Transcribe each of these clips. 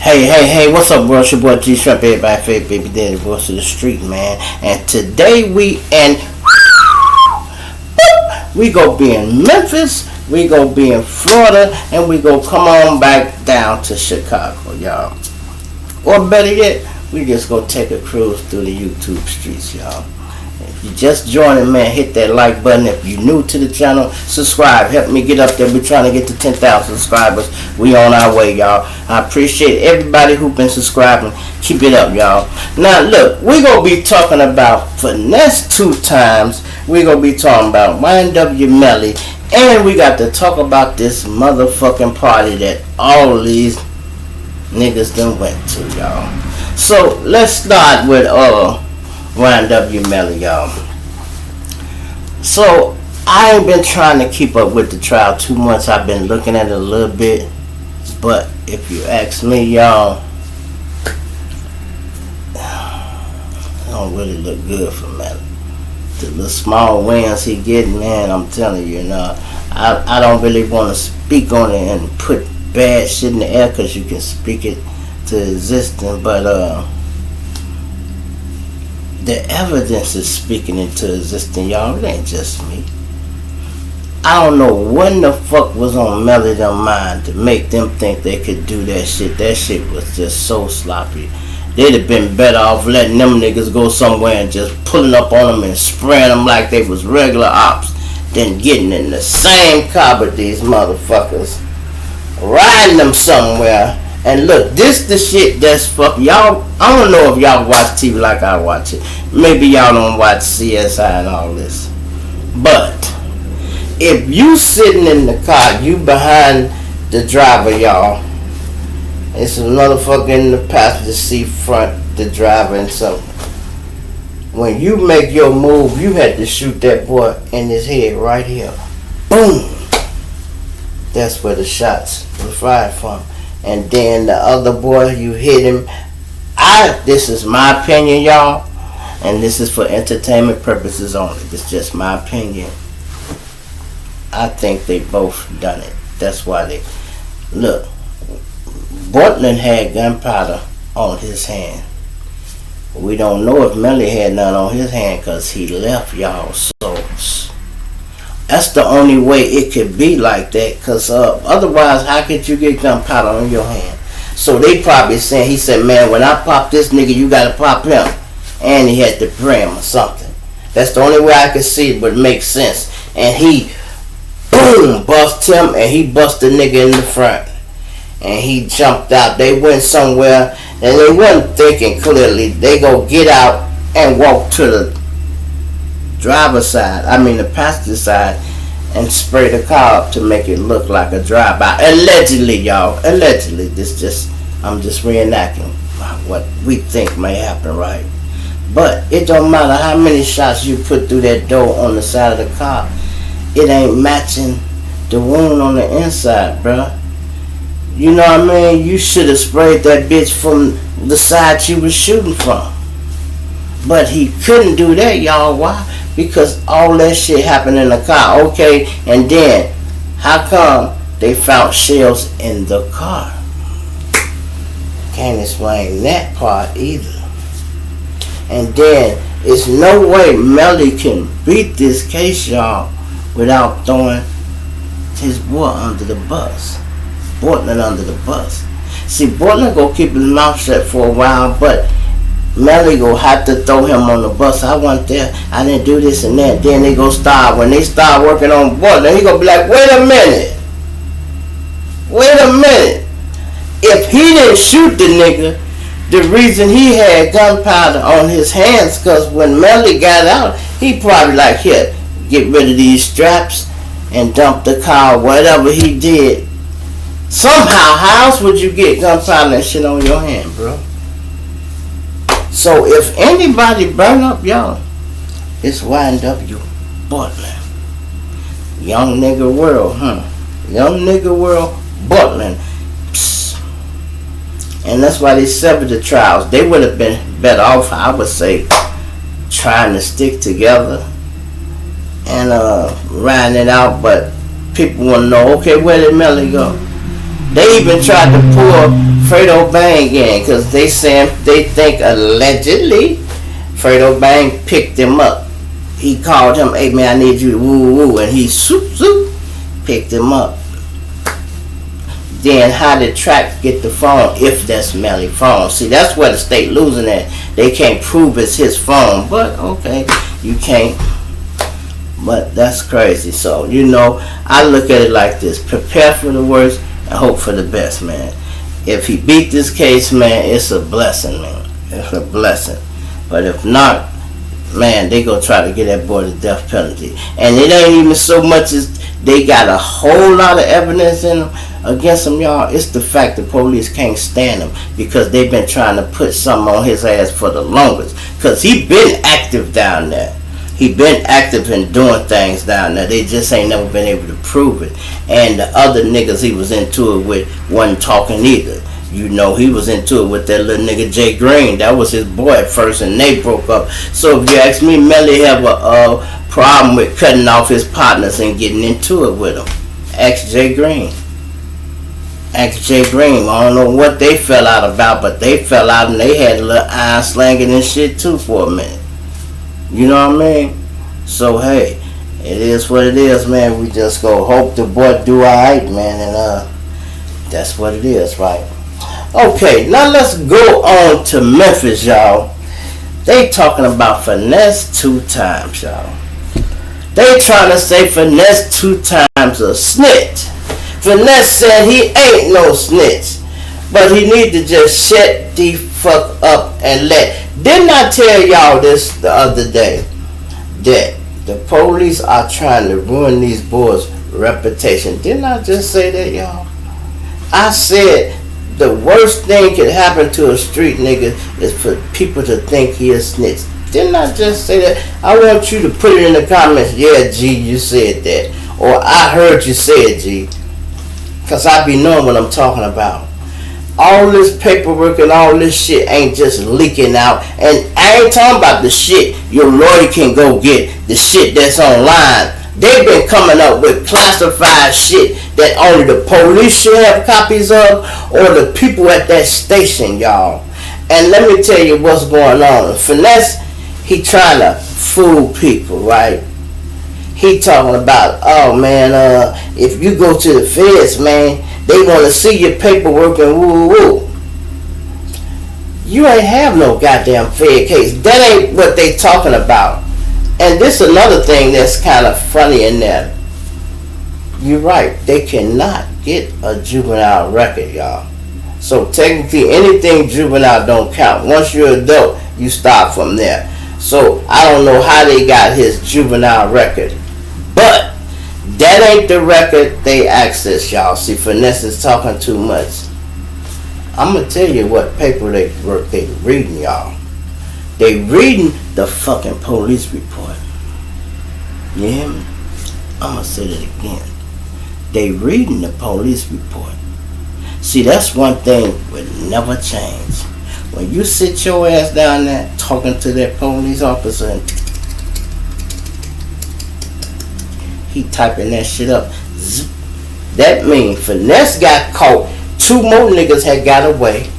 Hey, what's up, world? It's your boy G Shrimp, everybody favorite baby daddy, voice of the street, man. And today we go be in Memphis, we go be in Florida, and we go come on back down to Chicago, y'all. Or better yet, we just go take a cruise through the YouTube streets, y'all. If you just joining, man, hit that like button. If you're new to the channel, subscribe. Help me get up there. We're trying to get to 10,000 subscribers. We on our way, y'all. I appreciate everybody who been subscribing. Keep it up, y'all. Now, look, we're going to be talking about Finesse 2TYMES. We're going to be talking about YNW Melly. And we got to talk about this motherfucking party that all these niggas done went to, y'all. So, let's start with, YNW Melly, y'all. So I ain't been trying to keep up with the trial too much. I've been looking at it a little bit, but if you ask me, y'all, it don't really look good for Melly. The little small wins he getting, man, I'm telling you, I don't really want to speak on it and put bad shit in the air, because you can speak it to existence, but the evidence is speaking into existence, y'all. It ain't just me. I don't know when the fuck was on Melly their mind to make them think they could do that shit. That shit was just so sloppy. They'd have been better off letting them niggas go somewhere and just pulling up on them and spraying them like they was regular ops than getting in the same car with these motherfuckers, riding them somewhere. And look, this the shit that's fuck y'all. I don't know if y'all watch TV like I watch it. Maybe y'all don't watch CSI and all this. But if you sitting in the car, you behind the driver, y'all. It's another fucker in the passenger seat front, the driver and something. When you make your move, you had to shoot that boy in his head right here. Boom. That's where the shots were fired from. And then the other boy, you hit him. This is my opinion, y'all, and this is for entertainment purposes only. This is just my opinion. I think they both done it. That's why they look. Bortland had gunpowder on his hand. We don't know if Melly had none on his hand because he left, y'all. So that's the only way it could be like that, because otherwise, how could you get gunpowder on your hand? So they probably saying, he said, man, when I pop this nigga, you got to pop him. And he had to pray him or something. That's the only way I could see it would make sense. And he, boom, bust him, and he bust the nigga in the front. And he jumped out. They went somewhere, and they wasn't thinking clearly. They go get out and walk to the driver's side, the passenger side, and spray the car up to make it look like a drive-by. Allegedly, y'all. Allegedly. I'm just reenacting what we think may happen, right? But it don't matter how many shots you put through that door on the side of the car. It ain't matching the wound on the inside, bruh. You know what I mean? You should have sprayed that bitch from the side you was shooting from. But he couldn't do that, y'all. Why? Because all that shit happened in the car. Okay, and then how come they found shells in the car? Can't explain that part either. And then it's no way Melly can beat this case, y'all, without throwing his boy under the bus. Bortland under the bus. See, Bortland gonna keep his mouth shut for a while, but Melly go have to throw him on the bus. I wasn't there. I didn't do this and that. Then they go start. When they start working on Bortland, he gonna be like, wait a minute. Wait a minute. If he didn't shoot the nigga, the reason he had gunpowder on his hands, because when Melly got out, he probably like, here, get rid of these straps and dump the car, whatever he did. Somehow, how else would you get gunpowder and shit on your hand, bro? So if anybody burn up, y'all, it's YNW Bortland. Young nigga world, Young nigga world, Bortland. Psst. And that's why they severed the trials. They would have been better off, I would say, trying to stick together and riding it out. But people want to know, okay, where did Melly go? They even tried to pull Fredo Bang in because they think allegedly Fredo Bang picked him up. He called him, hey man, I need you to woo woo, and he picked him up. Then how did Track get the phone if that's Melly phone? See, that's where the state losing at. They can't prove it's his phone, but okay, you can't. But that's crazy. So, I look at it like this. Prepare for the worst and hope for the best, man. If he beat this case, man, it's a blessing, man. It's a blessing. But if not, man, they gonna try to get that boy the death penalty. And it ain't even so much as they got a whole lot of evidence in them against him, y'all. It's the fact the police can't stand him because they've been trying to put something on his ass for the longest. Because he been active down there. He been active in doing things down there. They just ain't never been able to prove it. And the other niggas he was into it with wasn't talking either. He was into it with that little nigga Jay Green. That was his boy at first, and they broke up. So if you ask me, Melly have a problem with cutting off his partners and getting into it with him. Ask Jay Green. Ask Jay Green. I don't know what they fell out about, but they fell out and they had a little iron slanging and shit too for a minute. You know what I mean? So hey, it is what it is, man. We just go hope the boy do alright, man, and that's what it is, right? Okay, now let's go on to Memphis, y'all. They talking about Finesse 2TYMES, y'all. They trying to say Finesse 2TYMES a snitch. Finesse said he ain't no snitch, but he need to just shut the fuck up and Didn't I tell y'all this the other day that the police are trying to ruin these boys' reputation? Didn't I just say that, y'all? I said the worst thing could happen to a street nigga is for people to think he is snitch. Didn't I just say that? I want you to put it in the comments. Yeah, G, you said that. Or I heard you say it, G. Because I be knowing what I'm talking about. All this paperwork and all this shit ain't just leaking out. And I ain't talking about the shit your lawyer can go get. The shit that's online. They've been coming up with classified shit that only the police should have copies of, or the people at that station, y'all. And let me tell you what's going on. Finesse, he trying to fool people, right? He talking about, oh man, if you go to the feds, man, they want to see your paperwork and woo woo. You ain't have no goddamn fed case. That ain't what they talking about. And this is another thing that's kind of funny in there. You're right. They cannot get a juvenile record, y'all. So technically, anything juvenile don't count. Once you're an adult, you start from there. So I don't know how they got his juvenile record. But that ain't the record they access, y'all. See, Finesse is talking too much. I'm going to tell you what paper they reading, y'all. They reading the fucking police report. You hear me? I'm going to say that again. They reading the police report. See, that's one thing would never change. When you sit your ass down there talking to that police officer and he typing that shit up, that means Finesse got caught. 2 more niggas had got away.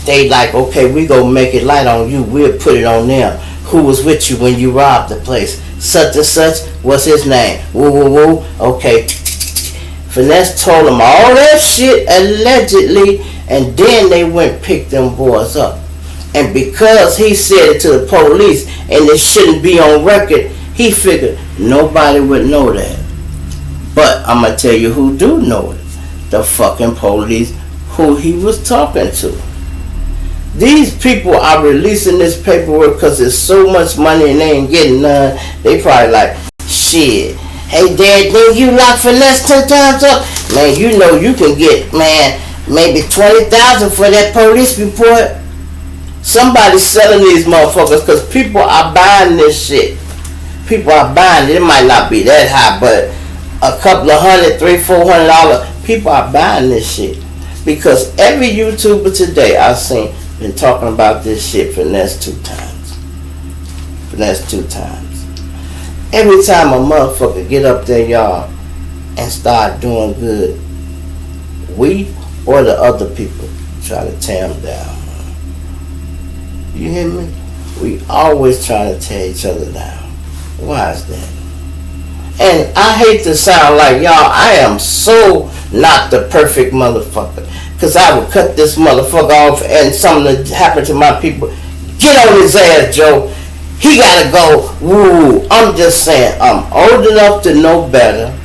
They like, okay, we gonna make it light on you. We'll put it on them. Who was with you when you robbed the place? Such and such. What's his name? Woo woo woo. Okay. Finesse told them all that shit allegedly, and then they went and picked them boys up. And because he said it to the police and it shouldn't be on record, he figured nobody would know that. But I'm gonna tell you who do know it. The fucking police who he was talking to. These people are releasing this paperwork because there's so much money and they ain't getting none. They probably like, shit. Hey, Dad, didn't you lock Finesse 2 times up? Man, you know you can get, man, maybe $20,000 for that police report. Somebody's selling these motherfuckers because people are buying this shit. People are buying it. It might not be that high, but a couple of $100, $300, $400. People are buying this shit because every YouTuber today I've seen been talking about this shit Finesse 2TYMES. Finesse 2TYMES. Every time a motherfucker get up there, y'all, and start doing good, We or the other people try to tear them down. You hear me? We always try to tear each other down. Why is that? And I hate to sound like y'all, I am so not the perfect motherfucker. Because I would cut this motherfucker off and something happened to my people. Get on his ass, Joe. He gotta go. Woo. I'm just saying, I'm old enough to know better.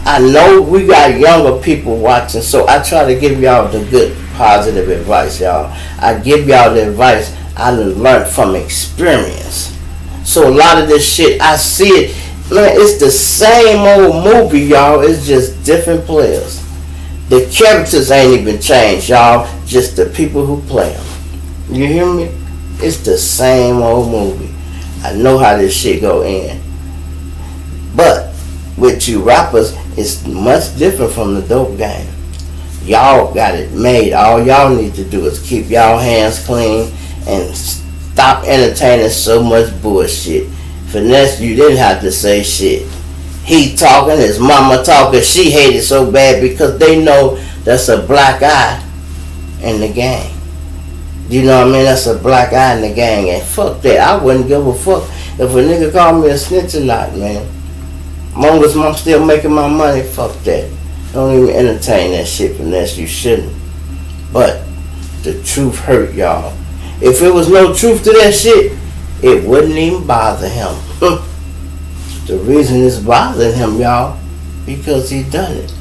I know we got younger people watching, so I try to give y'all the good, positive advice, y'all. I give y'all the advice I learned from experience. So a lot of this shit, I see it. Man, it's the same old movie, y'all. It's just different players. The characters ain't even changed, y'all. Just the people who play them. You hear me? It's the same old movie. I know how this shit go in. But with you rappers, it's much different from the dope game. Y'all got it made. All y'all need to do is keep y'all hands clean and stop entertaining so much bullshit. Finesse, you didn't have to say shit. He talking, his mama talking, she hated so bad because they know that's a black eye in the gang. You know what I mean? That's a black eye in the gang. And fuck that. I wouldn't give a fuck if a nigga called me a snitch or not, man. Long as I'm still making my money, fuck that. Don't even entertain that shit, Finesse. You shouldn't. But the truth hurt, y'all. If it was no truth to that shit, it wouldn't even bother him. The reason it's bothering him, y'all, because he done it.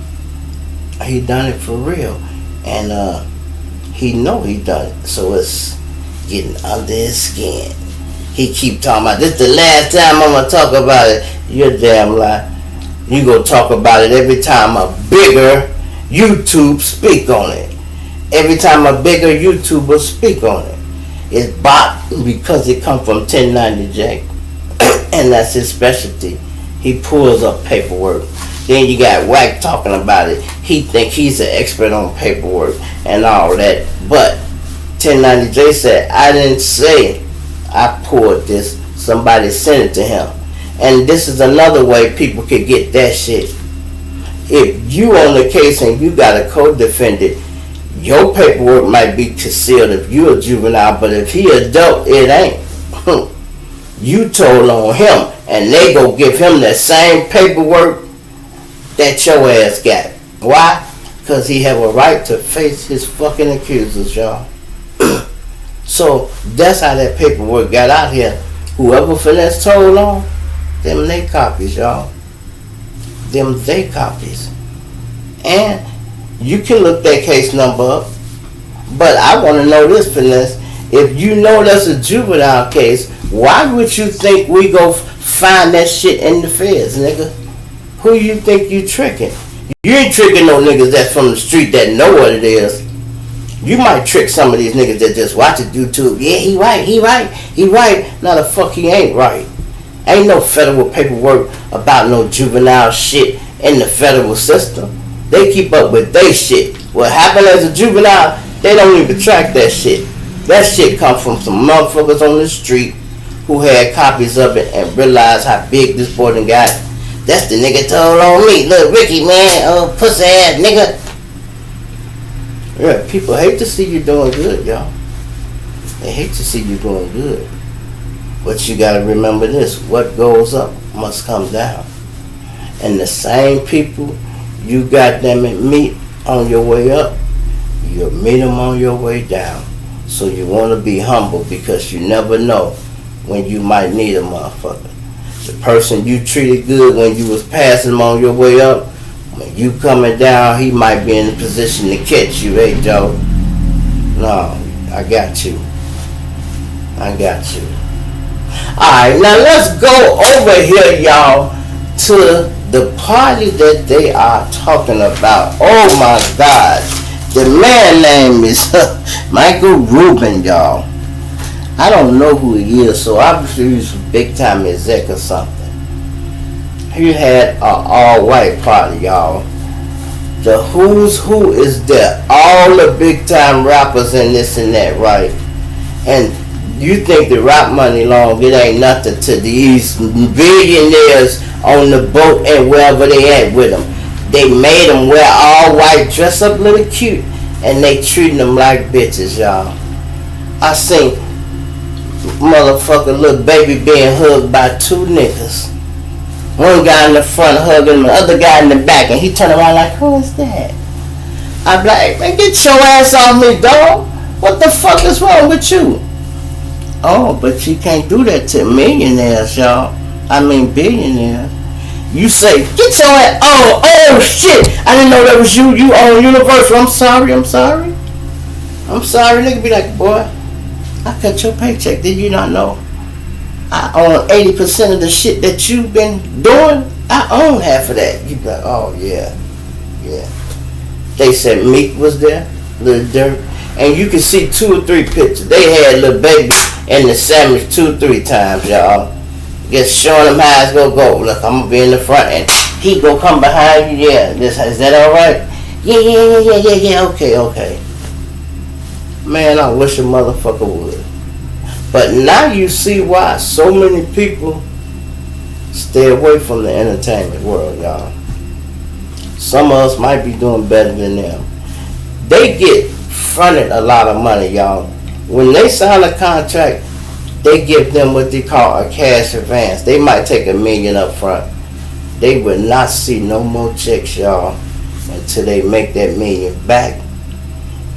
He done it for real. And he know he done it. So it's getting under his skin. He keep talking about, this the last time I'm going to talk about it. You're damn lie. You going to talk about it every time a bigger YouTube speak on it. Every time a bigger YouTuber speak on it. It's bought because it come from 1090J. And that's his specialty. He pulls up paperwork. Then you got Wack talking about it. He think he's an expert on paperwork and all that. But 1090J said, I didn't say I pulled this. Somebody sent it to him. And this is another way people could get that shit. If you on the case and you got a co-defendant, your paperwork might be concealed if you're a juvenile, but if he adult, it ain't. You told on him, and they go give him that same paperwork that your ass got. Why? Because he have a right to face his fucking accusers, y'all. So that's how that paperwork got out here. Whoever Finesse told on, them they copies, y'all. Them they copies. And you can look that case number up. But I want to know this, Finesse. If you know that's a juvenile case, why would you think we go find that shit in the feds, nigga? Who you think you tricking? You ain't tricking no niggas that's from the street that know what it is. You might trick some of these niggas that just watch it YouTube. Yeah, he right. No, the fuck he ain't right. Ain't no federal paperwork about no juvenile shit in the federal system. They keep up with they shit. What happened as a juvenile, they don't even track that shit. That shit come from some motherfuckers on the street who had copies of it and realized how big this boy done got. That's the nigga told on me. Look, Ricky, man, oh, pussy ass nigga. Yeah, people hate to see you doing good, y'all. They hate to see you doing good. But you gotta remember this. What goes up must come down. And the same people you got them meet on your way up, you'll meet them on your way down. So you want to be humble because you never know when you might need a motherfucker. The person you treated good when you was passing him on your way up, when you coming down, he might be in a position to catch you. Hey, Joe. No, I got you. Alright, now let's go over here, y'all, to the party that they are talking about. Oh my God. The man name is Michael Rubin, y'all. I don't know who he is, so obviously he's a big time exec or something. He had an all-white party, y'all. The who's who is there. All the big time rappers and this and that, right? And you think the rap money long, it ain't nothing to these billionaires on the boat and wherever they at with them. They made them wear all white, dress up a little cute, and they treating them like bitches, y'all. I seen motherfucker little baby being hugged by two niggas. One guy in the front hugging him, the other guy in the back, and he turned around like, who is that? I'm like, man, get your ass off me, dog. What the fuck is wrong with you? Oh, but you can't do that to millionaires, y'all. I mean billionaires. You say, get your ass, oh shit. I didn't know that was you. You own Universal. I'm sorry. Nigga be like, boy, I cut your paycheck. Did you not know? I own 80% of the shit that you've been doing. I own half of that. You be like, oh yeah. They said Meek was there, Lil Durk, and you can see 2 or 3 pictures. They had Lil Baby in the sandwich 2 or 3 times, y'all. Just showing them how it's gonna go. Look, I'm gonna be in the front and he gonna come behind you. Yeah, is that all right? Yeah. Okay. Man, I wish a motherfucker would. But now you see why so many people stay away from the entertainment world, y'all. Some of us might be doing better than them. They get fronted a lot of money, y'all. When they sign a contract, they give them what they call a cash advance. They might take $1 million up front. They will not see no more checks, y'all, until they make that $1 million back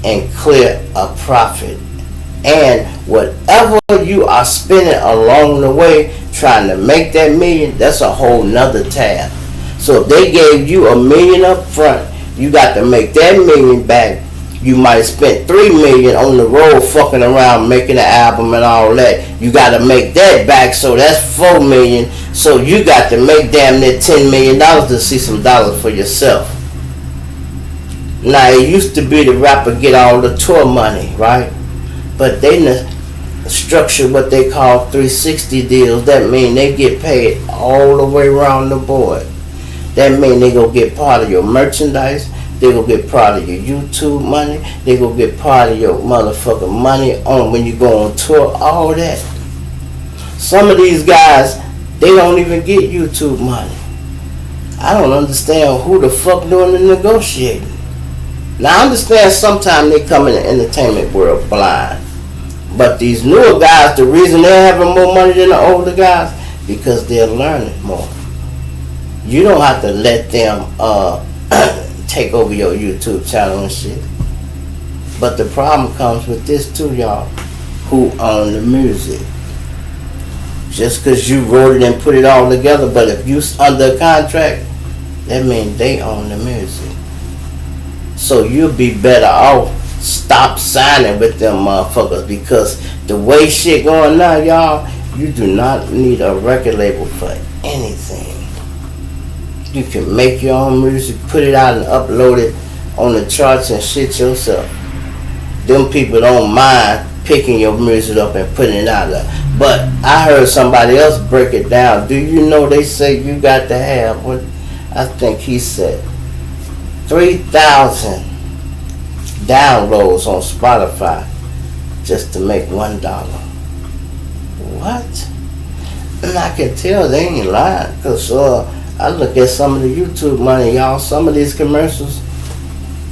and clear a profit. And whatever you are spending along the way trying to make that $1 million, that's a whole nother tab. So if they gave you $1 million up front, you got to make that $1 million back. You might have spent $3 million on the road fucking around making an album and all that. You got to make that back, so that's $4 million. So you got to make damn near $10 million to see some dollars for yourself. Now it used to be the rapper get all the tour money, right? But they structure what they call 360 deals. That means they get paid all the way around the board. That means they go get part of your merchandise. They gonna get part of your YouTube money. They gonna get part of your motherfucking money on when you go on tour. All that. Some of these guys, they don't even get YouTube money. I don't understand who the fuck doing the negotiating. Now I understand sometimes they come in the entertainment world blind. But these newer guys, the reason they're having more money than the older guys, because they're learning more. You don't have to let them take over your YouTube channel and shit. But the problem comes with this too, y'all. Who own the music? Just because you wrote it and put it all together, but if you under contract, that means they own the music. So you'll be better off stop signing with them motherfuckers, because the way shit going now, y'all, you do not need a record label for anything. You can make your own music, put it out and upload it on the charts and shit yourself. Them people don't mind picking your music up and putting it out there. But I heard somebody else break it down. Do you know they say you got to have, what I think he said, 3,000 downloads on Spotify just to make $1. What? And I can tell they ain't lying, because I look at some of the YouTube money, y'all. Some of these commercials,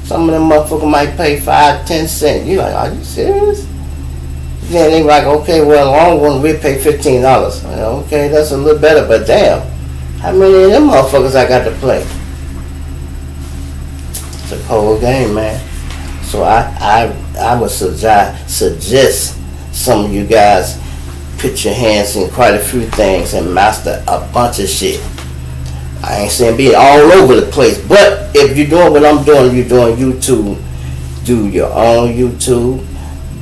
some of them motherfuckers might pay 5-10 cents. You like, are you serious? Then they like, okay, well, long one we pay $15. Okay, that's a little better, but damn, how many of them motherfuckers I got to play? It's a cold game, man. So I would suggest some of you guys put your hands in quite a few things and master a bunch of shit. I ain't saying be all over the place, but if you're doing what I'm doing, you're doing YouTube, do your own YouTube,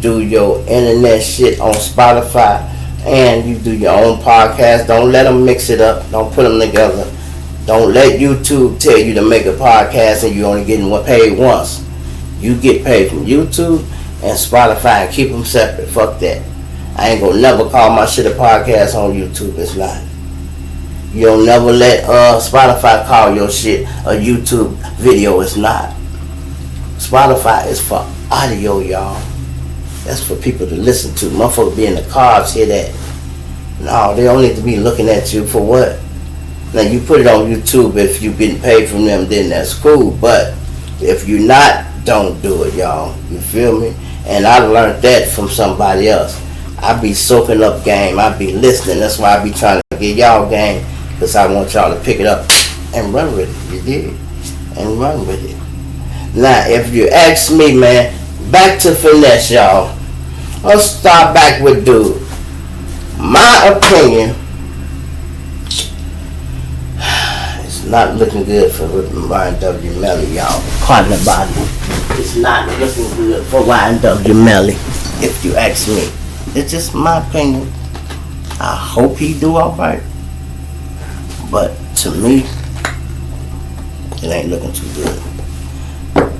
do your internet shit on Spotify, and you do your own podcast. Don't let them mix it up. Don't put them together. Don't let YouTube tell you to make a podcast and you're only getting paid once. You get paid from YouTube and Spotify and keep them separate. Fuck that. I ain't gonna never call my shit a podcast on YouTube. It's not. You'll never let Spotify call your shit a YouTube video. It's not. Spotify is for audio, y'all. That's for people to listen to. Motherfuckers be in the cars, hear that. No, they don't need to be looking at you for what? Now you put it on YouTube if you getting paid from them, then that's cool. But if you're not, don't do it, y'all. You feel me? And I learned that from somebody else. I be soaking up game. I be listening. That's why I be trying to get y'all game, because I want y'all to pick it up and run with it. You did, and run with it. Now, if you ask me, man, back to Finesse, y'all. Let's start back with dude. My opinion, it's not looking good for YNW Melly, y'all. Pardon the body. It's not looking good for YNW Melly, if you ask me. It's just my opinion. I hope he do alright. But to me, it ain't looking too good.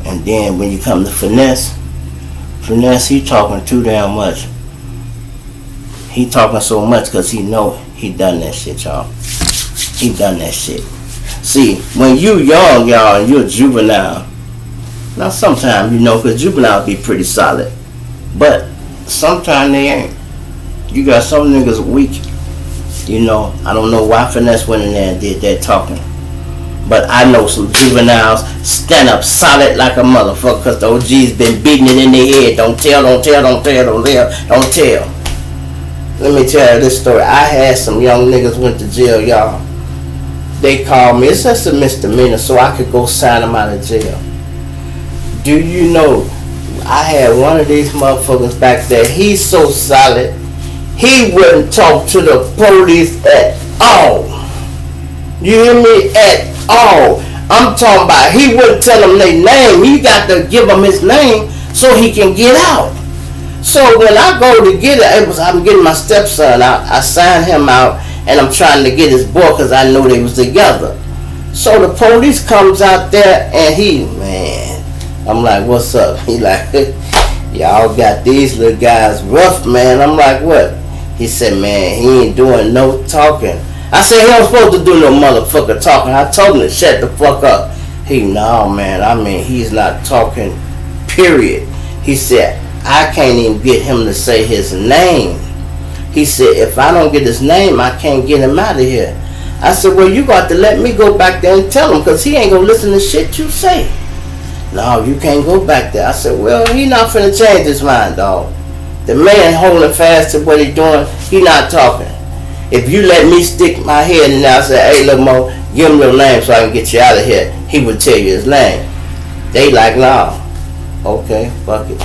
And then when you come to Finesse, he talking too damn much. He talking so much because he know he done that shit, y'all. He done that shit. See, when you young, y'all, and you're a juvenile, now sometimes, you know, because juvenile be pretty solid. But sometimes they ain't. You got some niggas weak. You know, I don't know why Finesse went in there and did that talking. But I know some juveniles stand up solid like a motherfucker, because the OG's been beating it in their head. Don't tell. Let me tell you this story. I had some young niggas went to jail, y'all. They called me. It's just a misdemeanor, so I could go sign them out of jail. Do you know, I had one of these motherfuckers back there. He's so solid, he wouldn't talk to the police at all. You hear me? At all. I'm talking about he wouldn't tell them their name. He got to give them his name so he can get out. So when I go to get it, I'm getting my stepson out. I signed him out, and I'm trying to get his boy because I knew they was together. So the police comes out there, and man, I'm like, what's up? He like, y'all got these little guys rough, man. I'm like, what? He said, man, he ain't doing no talking. I said, he ain't supposed to do no motherfucker talking. I told him to shut the fuck up. No, man, I mean, he's not talking, period. He said, I can't even get him to say his name. He said, if I don't get his name, I can't get him out of here. I said, well, you got to let me go back there and tell him, because he ain't going to listen to shit you say. No, you can't go back there. I said, well, he not finna change his mind, dog. The man holding fast to what he doing, he not talking. If you let me stick my head in there and say, hey, look, Mo, give him your name so I can get you out of here, he would tell you his name. They like, nah. Okay, fuck it.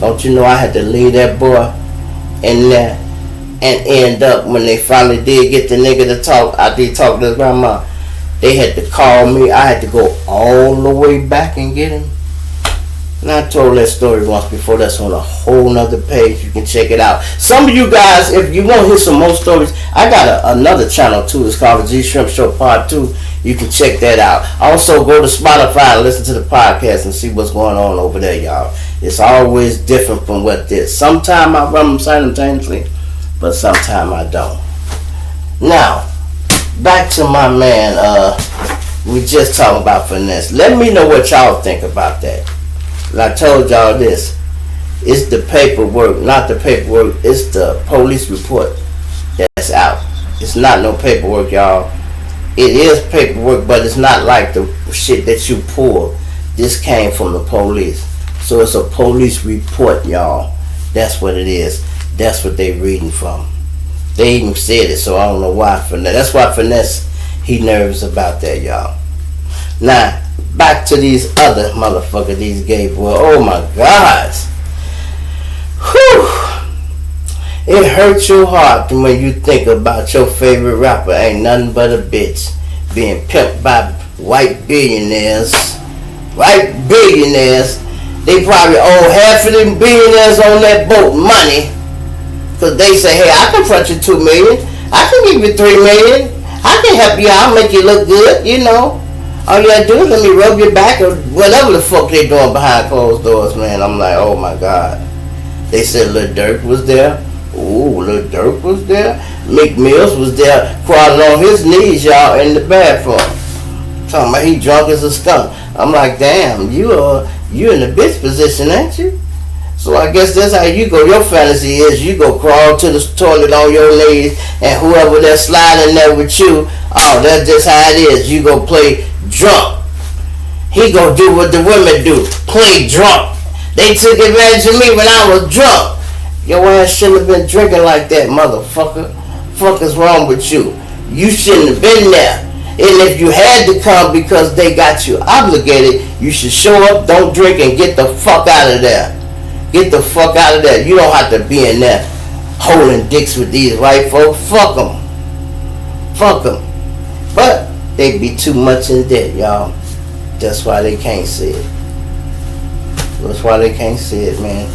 Don't you know I had to leave that boy in there and end up, when they finally did get the nigga to talk, after he talked to his grandma, they had to call me. I had to go all the way back and get him. And I told that story once before. That's on a whole nother page. You can check it out. Some of you guys, if you want to hear some more stories, I got another channel too. It's called the G Shrimp Show Part 2. You can check that out. Also, go to Spotify and listen to the podcast and see what's going on over there, y'all. It's always different from what this. Sometimes I run them simultaneously, but sometimes I don't. Now, back to my man. We just talking about Finesse. Let me know what y'all think about that. And I told y'all this. It's the paperwork, not the paperwork. It's the police report that's out. It's not no paperwork, y'all. It is paperwork, but it's not like the shit that you pull. This came from the police. So it's a police report, y'all. That's what it is. That's what they reading from. They even said it, so I don't know why. That's why Finesse, he nervous about that, y'all. Now, back to these other motherfuckers, these gay boys. Oh my God. Whew. It hurts your heart when you think about your favorite rapper ain't nothing but a bitch being pimped by white billionaires. White billionaires. They probably owe half of them billionaires on that boat money. Because they say, hey, I can front you $2 million. I can give you $3 million. I can help you out, make you look good, you know. All you gotta do is let me rub your back or whatever the fuck they doing behind closed doors, man. I'm like, oh my God. They said Lil Durk was there. Ooh, Lil Durk was there. Meek Mills was there crawling on his knees, y'all, in the bathroom. Talking about he drunk as a skunk. I'm like, damn, you in a bitch position, ain't you? So I guess that's how you go. Your fantasy is you go crawl to the toilet on your knees, and whoever that's sliding there with you Oh, that's just how it is. You go play drunk. He go do what the women do. Play drunk. They took advantage of me when I was drunk. Your ass shouldn't have been drinking like that, motherfucker. Fuck is wrong with you? You shouldn't have been there. And if you had to come because they got you obligated, you should show up, don't drink, and get the fuck out of there. Get the fuck out of there. You don't have to be in there holding dicks with these white folks. Fuck them. Fuck them. But they be too much in debt, y'all. That's why they can't see it. That's why they can't see it, man.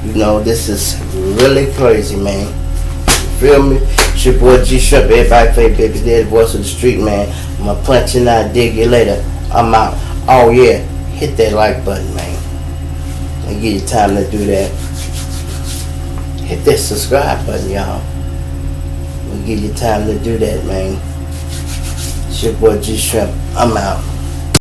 You know, this is really crazy, man. You feel me? It's your boy G Shrimp. Everybody play baby daddy, voice of the street, man. I'm gonna punch you now, dig you later. I'm out. Oh yeah, hit that like button, man. I give you time to do that. Hit that subscribe button, y'all. We'll give you time to do that, man. It's your boy G Shrimp. I'm out.